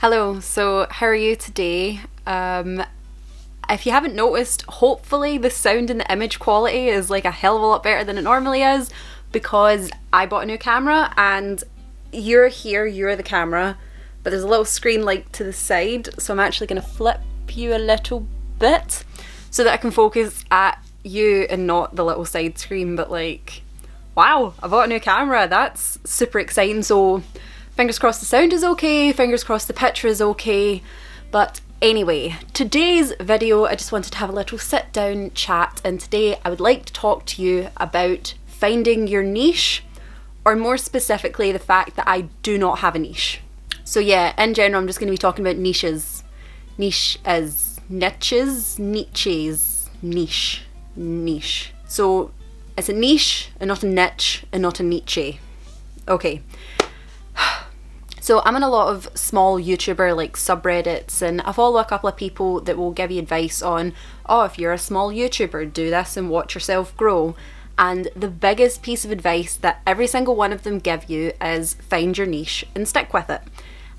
Hello, so how are you today? If you haven't noticed, hopefully the sound and the image quality is like a hell of a lot better than it normally is because I bought a new camera and you're here, you're the camera, but there's a little screen like to the side, so I'm actually going to flip you a little bit so that I can focus at you and not the little side screen. But like, wow, I bought a new camera, that's super exciting. So fingers crossed the sound is okay, fingers crossed the picture is okay. But anyway, today's video, I just wanted to have a little sit down chat, and today I would like to talk to you about finding your niche, or more specifically the fact that I do not have a niche. So yeah, in general I'm just going to be talking about niches. Niche as niches, niches, niche. So it's a niche and not a niche and not a niche. Okay. So I'm in a lot of small YouTuber like subreddits, and I follow a couple of people that will give you advice on, oh, if you're a small YouTuber, do this and watch yourself grow. And the biggest piece of advice that every single one of them give you is find your niche and stick with it.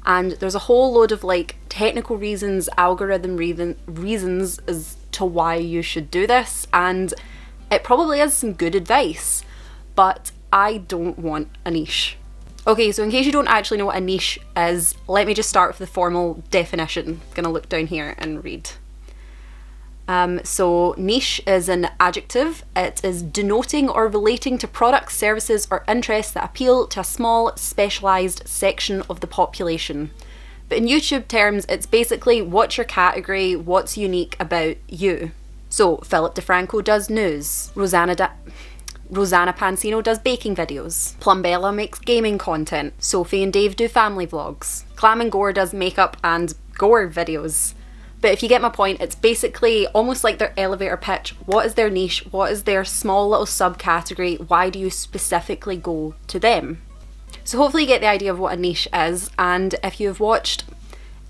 And there's a whole load of like technical reasons, algorithm reasons as to why you should do this, and it probably is some good advice, but I don't want a niche. Okay, so in case you don't actually know what a niche is, let me just start with the formal definition. I'm gonna look down here and read. So niche is an adjective. It is denoting or relating to products, services, or interests that appeal to a small, specialised section of the population. But in YouTube terms, it's basically what's your category, what's unique about you. So Philip DeFranco does news, Rosanna Pansino does baking videos, Plumbella makes gaming content, Sophie and Dave do family vlogs, Glam and Gore does makeup and gore videos. But if you get my point, it's basically almost like their elevator pitch. What is their niche? What is their small little subcategory? Why do you specifically go to them? So hopefully you get the idea of what a niche is, and if you've watched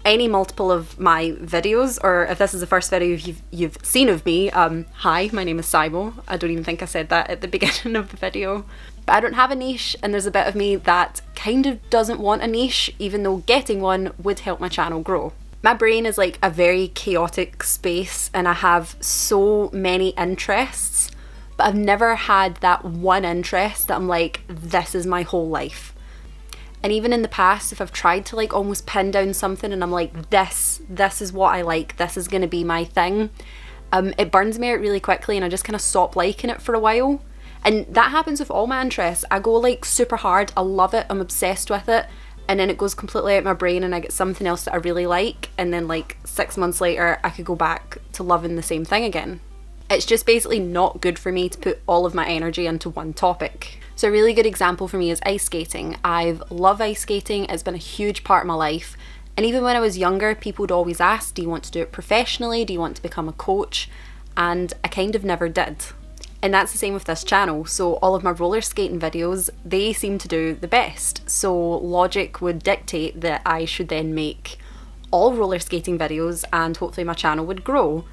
any multiple of my videos, or if this is the first video you've seen of me, hi, my name is Simo. I don't even think I said that at the beginning of the video. But I don't have a niche, and there's a bit of me that kind of doesn't want a niche, even though getting one would help my channel grow. My brain is like a very chaotic space, and I have so many interests, but I've never had that one interest that I'm like, this is my whole life. And even in the past, if I've tried to like almost pin down something and I'm like, this is what I like, this is gonna be my thing, it burns me out really quickly and I just kind of stop liking it for a while. And that happens with all my interests. I go like super hard, I love it, I'm obsessed with it, and then it goes completely out of my brain and I get something else that I really like, and then like 6 months later I could go back to loving the same thing again. It's just basically not good for me to put all of my energy into one topic. So a really good example for me is ice skating. I love ice skating, it's been a huge part of my life. And even when I was younger, people would always ask, do you want to do it professionally? Do you want to become a coach? And I kind of never did. And that's the same with this channel. So all of my roller skating videos, they seem to do the best. So logic would dictate that I should then make all roller skating videos and hopefully my channel would grow.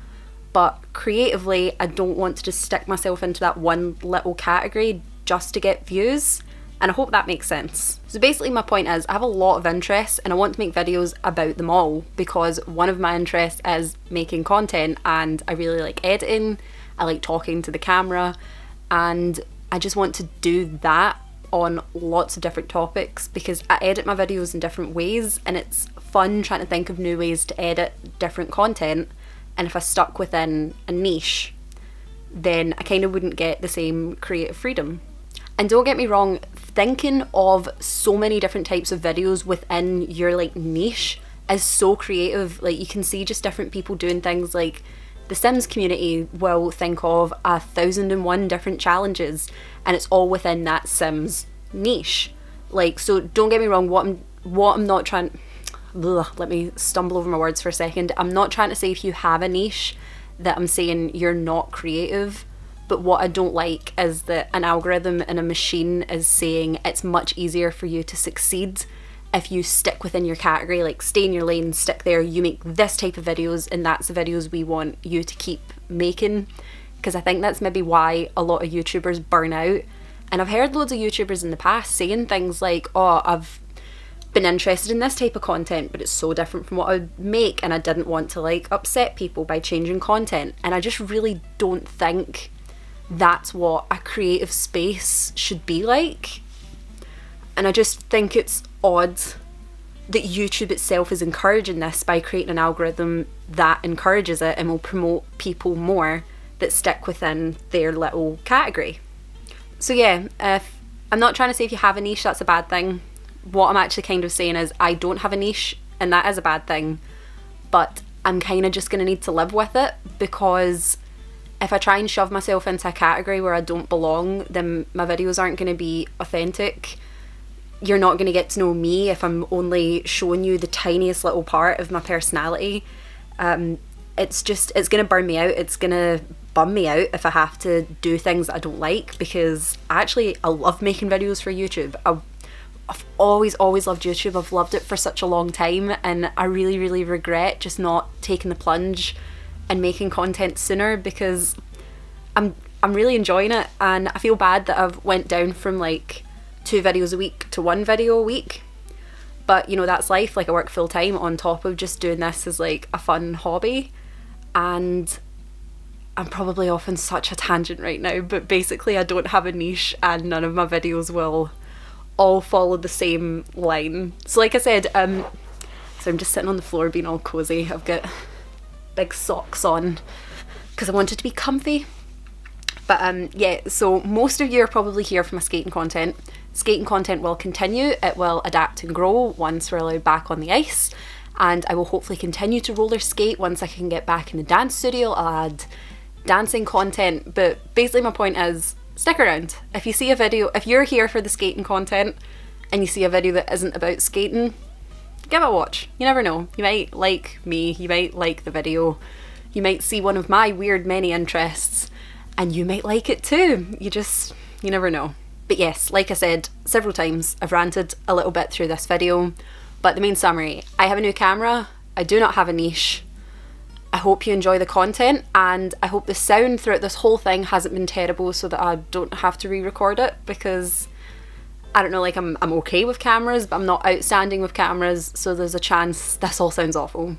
But creatively, I don't want to just stick myself into that one little category just to get views, and I hope that makes sense. So basically my point is, I have a lot of interests and I want to make videos about them all, because one of my interests is making content and I really like editing, I like talking to the camera, and I just want to do that on lots of different topics because I edit my videos in different ways and it's fun trying to think of new ways to edit different content. And if I stuck within a niche, then I kind of wouldn't get the same creative freedom. And don't get me wrong, thinking of so many different types of videos within your like niche is so creative. Like you can see just different people doing things. Like the Sims community will think of 1,001 different challenges, and it's all within that Sims niche. Like, so don't get me wrong, what I'm not trying, let me stumble over my words for a second. I'm not trying to say if you have a niche that I'm saying you're not creative, but what I don't like is that an algorithm and a machine is saying it's much easier for you to succeed if you stick within your category, like stay in your lane, stick there, you make this type of videos and that's the videos we want you to keep making. Because I think that's maybe why a lot of YouTubers burn out. And I've heard loads of YouTubers in the past saying things like, oh, been interested in this type of content, but it's so different from what I would make, and I didn't want to like upset people by changing content. And I just really don't think that's what a creative space should be like. And I just think it's odd that YouTube itself is encouraging this by creating an algorithm that encourages it and will promote people more that stick within their little category. So yeah, if I'm not trying to say if you have a niche that's a bad thing. What I'm actually kind of saying is I don't have a niche, and that is a bad thing, but I'm kind of just going to need to live with it, because if I try and shove myself into a category where I don't belong, then my videos aren't going to be authentic. You're not going to get to know me if I'm only showing you the tiniest little part of my personality. It's going to burn me out. It's going to bum me out if I have to do things that I don't like, because I love making videos for YouTube. I've always loved YouTube. I've loved it for such a long time, and I really, really regret just not taking the plunge and making content sooner, because I'm really enjoying it, and I feel bad that I've went down from like 2 videos a week to 1 video a week. But you know, that's life. Like, I work full time on top of just doing this as like a fun hobby, and I'm probably off on such a tangent right now, but basically I don't have a niche, and none of my videos will all follow the same line. So like I said, so I'm just sitting on the floor being all cozy. I've got big socks on because I wanted to be comfy. But yeah, so most of you are probably here for my skating content. Skating content will continue. It will adapt and grow once we're allowed back on the ice, and I will hopefully continue to roller skate once I can get back in the dance studio. I'll add dancing content, but basically my point is, stick around. If you see a video, if you're here for the skating content and you see a video that isn't about skating, give it a watch. You never know. You might like me, you might like the video, you might see one of my weird many interests, and you might like it too. You never know. But yes, like I said several times, I've ranted a little bit through this video, but the main summary: I have a new camera, I do not have a niche. I hope you enjoy the content, and I hope the sound throughout this whole thing hasn't been terrible, so that I don't have to re-record it, because I don't know, like I'm okay with cameras, but I'm not outstanding with cameras, so there's a chance this all sounds awful.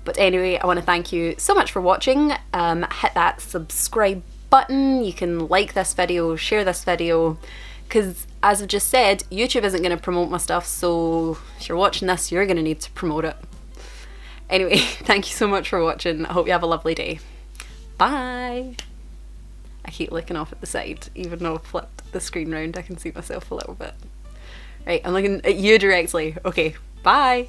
But anyway, I want to thank you so much for watching. Hit that subscribe button. You can like this video, share this video, because as I've just said, YouTube isn't going to promote my stuff, so if you're watching this, you're going to need to promote it. Anyway, thank you so much for watching. I hope you have a lovely day. Bye! I keep looking off at the side, even though I've flipped the screen round, I can see myself a little bit. Right, I'm looking at you directly. Okay, bye!